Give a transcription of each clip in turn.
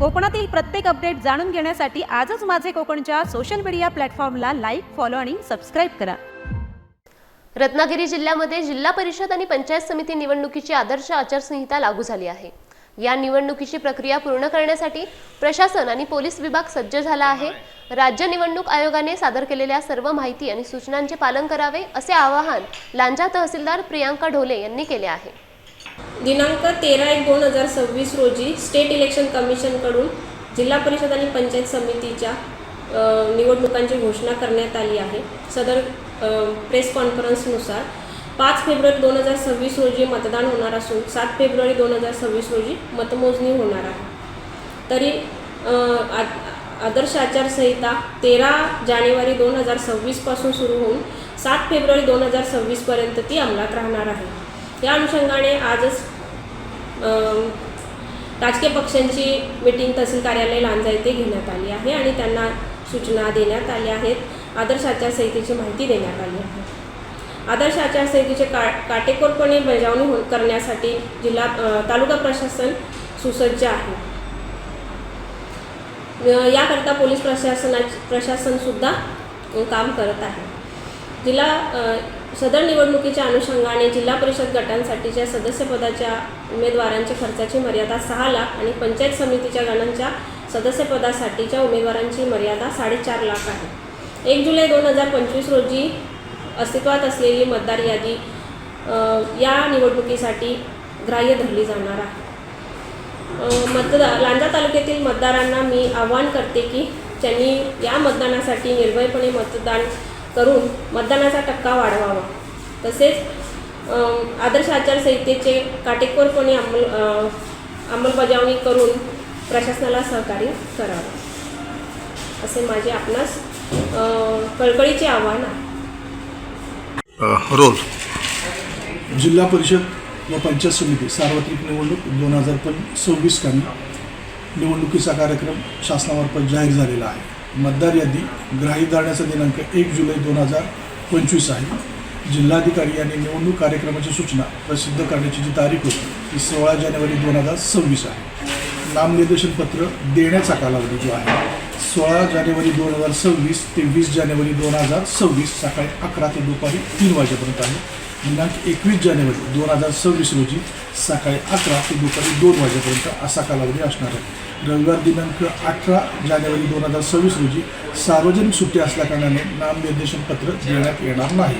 कोकणातील प्रत्येक अपडेट जाणून घेण्यासाठी आजच माझे कोकणच्या सोशल मीडिया प्लॅटफॉर्मला लाईक, फॉलो आणि सबस्क्राईब करा। रत्नागिरी जिल्ह्यामध्ये जिल्हा परिषद आणि पंचायत समिती निवडणुकीची आदर्श आचारसंहिता लागू झाली आहे। या निवडणुकीची प्रक्रिया पूर्ण करण्यासाठी प्रशासन आणि पोलीस विभाग सज्ज झाला आहे। राज्य निवडणूक आयोगाने सादर केलेल्या सर्व माहिती आणि सूचनांचे पालन करावे असे आवाहन लांजा तहसीलदार प्रियांका ढोले यांनी केले आहे। दिनांक 13/1/2026 रोजी स्टेट इलेक्शन कमिशनकडून जिल्हा परिषद आणि पंचायत समितीच्या निवडणुकांची घोषणा करण्यात आली आहे। सदर प्रेस कॉन्फरन्सनुसार 5 फेब्रुवारी 2026 रोजी मतदान होणार असून 7 फेब्रुवारी 2026 रोजी मतमोजणी होणार आहे। तरी आदर्श आचारसंहिता 13 जानेवारी 2026 पासून सुरू होऊन 7 फेब्रुवारी 2026 पर्यंत ती अंमलात राहणार आहे। या अनुषंगाने आजच राजकीय पक्षांची मीटिंग तहसील कार्यालय लांजा येथे घेण्यात आली आहे आणि त्यांना सूचना देण्यात आल्या आहेत। आदर्श आचारसंहितेची माहिती देण्यात आली आहे। आदर्श आचारसंहितेचे काटेकोरपणे बजावणी करण्यासाठी तालुका प्रशासन सुसज्ज आहे। याकरता पोलीस प्रशासन सुद्धा काम करत आहे। सदर निवडणुकीच्या अनुषंगाने जिल्हा परिषद गटांसाठीच्या सदस्यपदाच्या उमेदवारांची खर्चाची मर्यादा 6 लाख आणि पंचायत समितीच्या गणांच्या सदस्यपदासाठीच्या उमेदवारांची मर्यादा 4.5 लाख आहे। 1 जुलै 2025 रोजी अस्तित्वात असलेली मतदार यादी या निवडणुकीसाठी ग्राह्य धरली जाणार आहे। लांजा तालुक्यातील मतदारांना मी आवाहन करते की त्यांनी या मतदानासाठी निर्भयपणे मतदान करून मतदानाचा टक्का वाढवावा। तसेच आदर्श आचारसंहितेचे काटेकोरपणे अंमलबजावणी करून प्रशासनाला सहकार्य करावे असे माझे आपणास कळकळीचे आवाहन आहे। रोल जिल्हा परिषद व पंचायत समिती सार्वत्रिक निवडणूक 2026 कामी निवडणुकीचा कार्यक्रम शासनामार्फत जाहीर झालेला आहे। मतदार यादी ग्राह्य धरण्याचा दिनांक 1 जुलै 2025 आहे। जिल्हाधिकारी यांनी निवडणूक कार्यक्रमाची सूचना प्रसिद्ध करण्याची जी तारीख होती ती 16 जानेवारी 2026 आहे। नामनिर्देशन पत्र देण्याचा कालावधी जो आहे 16 जानेवारी 2026 ते 20 जानेवारी 2026 सकाळी 11 ते दुपारी 3 वाजेपर्यंत आहे। दिनांक 21 जानेवारी 2026 रोजी सकाळी 11 ते दुपारी 2 वाजेपर्यंत असा कालावधी असणार आहे। रविवार दिनांक 18 जानेवारी 2026 रोजी सार्वजनिक सुट्टी असल्याकारणाने नामनिर्देशन पत्र देण्यात येणार नाही।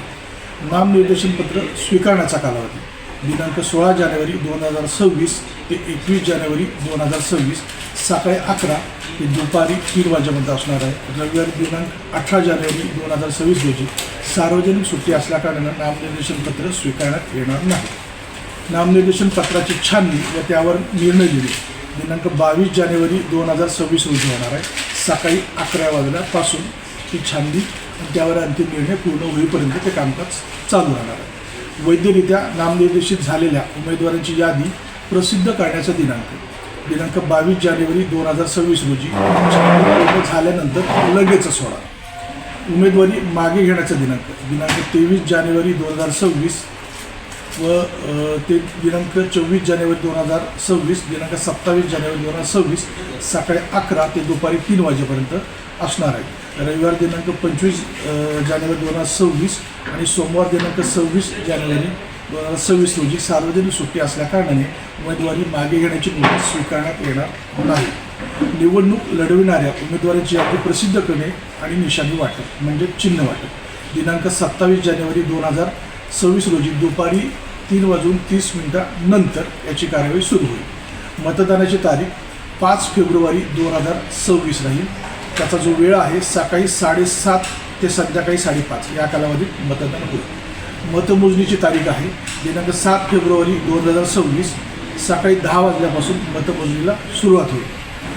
नामनिर्देशन पत्र स्वीकारण्याचा कालावधी दिनांक 16 जानेवारी 2026 ते 21 जानेवारी 2026 सकाळी 11 ते दुपारी 3 वाजेपर्यंत असणार आहे। रविवार दिनांक 18 जानेवारी 2026 रोजी सार्वजनिक सुट्टी असल्याकारणाने नामनिर्देशन पत्र स्वीकारण्यात येणार नाही। नामनिर्देशन पत्राची छाननी व त्यावर निर्णय दिले दिनांक 22 जानेवारी 2026 रोजी होणार आहे। सकाळी 11 वाजल्यापासून ती छाननी त्यावर अंतिम निर्णय पूर्ण होईपर्यंत ते कामकाज चालू राहणार आहे। वैधरित्या नामनिर्देशित झालेल्या उमेदवारांची यादी प्रसिद्ध करण्याचा दिनांक 22 जानेवारी 2026 रोजी छाननी झाल्यानंतर लगेच सोडा। उमेदवारी मागे घेण्याचा दिनांक 23 जानेवारी 2026 व ते दिनांक 24 जानेवारी 2026 दिनांक 27 जानेवारी 2026 सकाळी 11 ते दुपारी 3 वाजेपर्यंत असणार आहे। रविवार दिनांक 25 जानेवारी 2026 आणि सोमवार दिनांक 26 जानेवारी 2026 रोजी सार्वजनिक सुट्टी असल्याकारणाने उमेदवारी मागे घेण्याची नोटीस स्वीकारण्यात येणार नाही। निवडणूक लढविणाऱ्या उमेदवारांची यादी प्रसिद्ध करणे आणि निशाणी वाटप म्हणजे चिन्ह वाटप दिनांक 27 जानेवारी 2026 रोजी दुपारी 3:30 नंतर याची कार्यवाही सुरू होईल। मतदानाची तारीख 5 फेब्रुवारी 2026 राहील। त्याचा जो वेळ आहे सकाळी 7:30 ते संध्याकाळी 5:30 या कालावधीत मतदान होईल। मतमोजणीची तारीख आहे दिनांक 7 फेब्रुवारी 2026 सकाळी 10 वाजल्यापासून मतमोजणीला सुरुवात होईल।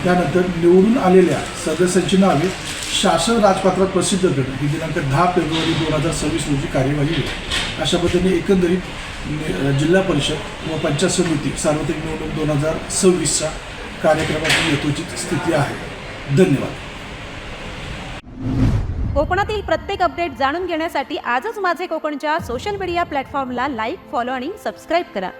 त्यानंतर निवडून आलेल्या सदस्यांची नावे शासन राजपत्रात प्रसिद्ध करणे ही दिनांक 10 फेब्रुवारी 2026 रोजी कार्यवाही होईल। अशा पद्धतीने एकंदरीत जिल्हा परिषद व पंचायत समिती सार्वत्रिक निवडणूक 2026च्या कार्यक्रमाची यथोचित स्थिती आहे। धन्यवाद। कोकणातील प्रत्येक अपडेट जाणून घेण्यासाठी आजच माझे कोकणच्या सोशल मीडिया प्लॅटफॉर्मला लाईक, फॉलो आणि सबस्क्राईब करा।